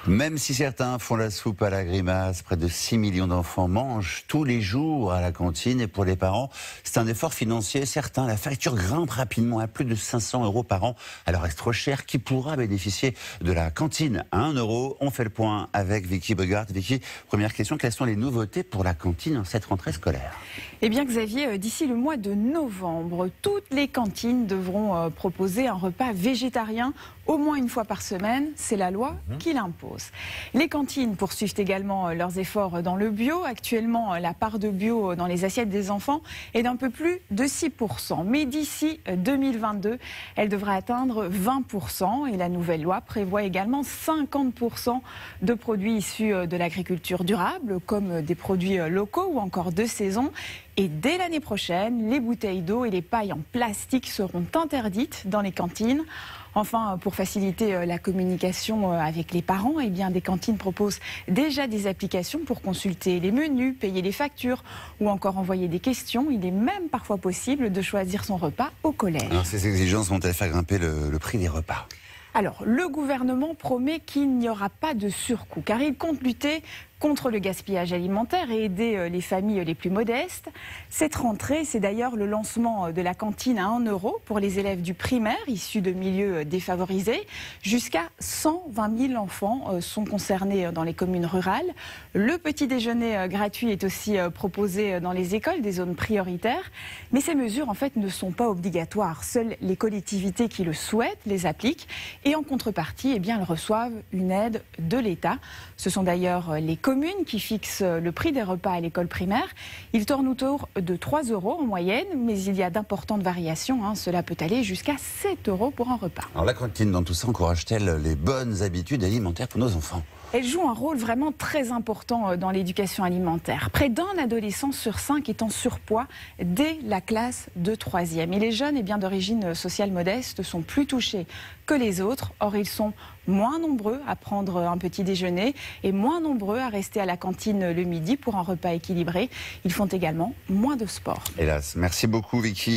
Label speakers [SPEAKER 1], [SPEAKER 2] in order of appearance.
[SPEAKER 1] Même si certains font la soupe à la grimace, près de 6 millions d'enfants mangent tous les jours à la cantine. Et pour les parents, c'est un effort financier certain. La facture grimpe rapidement à plus de 500 € par an. Alors est-ce trop cher? Qui pourra bénéficier de la cantine à 1 €? On fait le point avec Vicky Bogart. Vicky, première question, quelles sont les nouveautés pour la cantine en cette rentrée scolaire?
[SPEAKER 2] Eh bien Xavier, d'ici le mois de novembre, toutes les cantines devront proposer un repas végétarien au moins une fois par semaine. C'est la loi qui l'impose. Les cantines poursuivent également leurs efforts dans le bio. Actuellement, la part de bio dans les assiettes des enfants est d'un peu plus de 6%. Mais d'ici 2022, elle devra atteindre 20%. Et la nouvelle loi prévoit également 50% de produits issus de l'agriculture durable, comme des produits locaux ou encore de saison. Et dès l'année prochaine, les bouteilles d'eau et les pailles en plastique seront interdites dans les cantines. Enfin, pour faciliter la communication avec les parents, eh bien, des cantines proposent déjà des applications pour consulter les menus, payer les factures ou encore envoyer des questions. Il est même parfois possible de choisir son repas au collège.
[SPEAKER 1] Alors ces exigences vont-elles faire grimper le prix des repas?
[SPEAKER 2] Alors, le gouvernement promet qu'il n'y aura pas de surcoût, car il compte lutter contre le gaspillage alimentaire et aider les familles les plus modestes. Cette rentrée, c'est d'ailleurs le lancement de la cantine à 1 € pour les élèves du primaire issus de milieux défavorisés. Jusqu'à 120 000 enfants sont concernés dans les communes rurales. Le petit déjeuner gratuit est aussi proposé dans les écoles des zones prioritaires. Mais ces mesures, en fait, ne sont pas obligatoires. Seules les collectivités qui le souhaitent les appliquent. Et en contrepartie, eh bien, elles reçoivent une aide de l'État. Ce sont d'ailleurs les communes qui fixent le prix des repas à l'école primaire. Il tourne autour de 3 € en moyenne, mais il y a d'importantes variations. Cela peut aller jusqu'à 7 € pour un repas.
[SPEAKER 1] Alors la cantine, dans tout ça, encourage-t-elle les bonnes habitudes alimentaires pour nos enfants?
[SPEAKER 2] Elle joue un rôle vraiment très important dans l'éducation alimentaire. Près d'un adolescent sur 5 est en surpoids dès la classe de 3e. Et les jeunes d'origine sociale modeste sont plus touchés que les autres. Or, ils sont moins nombreux à prendre un petit déjeuner et moins nombreux à rester à la cantine le midi pour un repas équilibré. Ils font également moins de sport.
[SPEAKER 1] Hélas, merci beaucoup Vicky.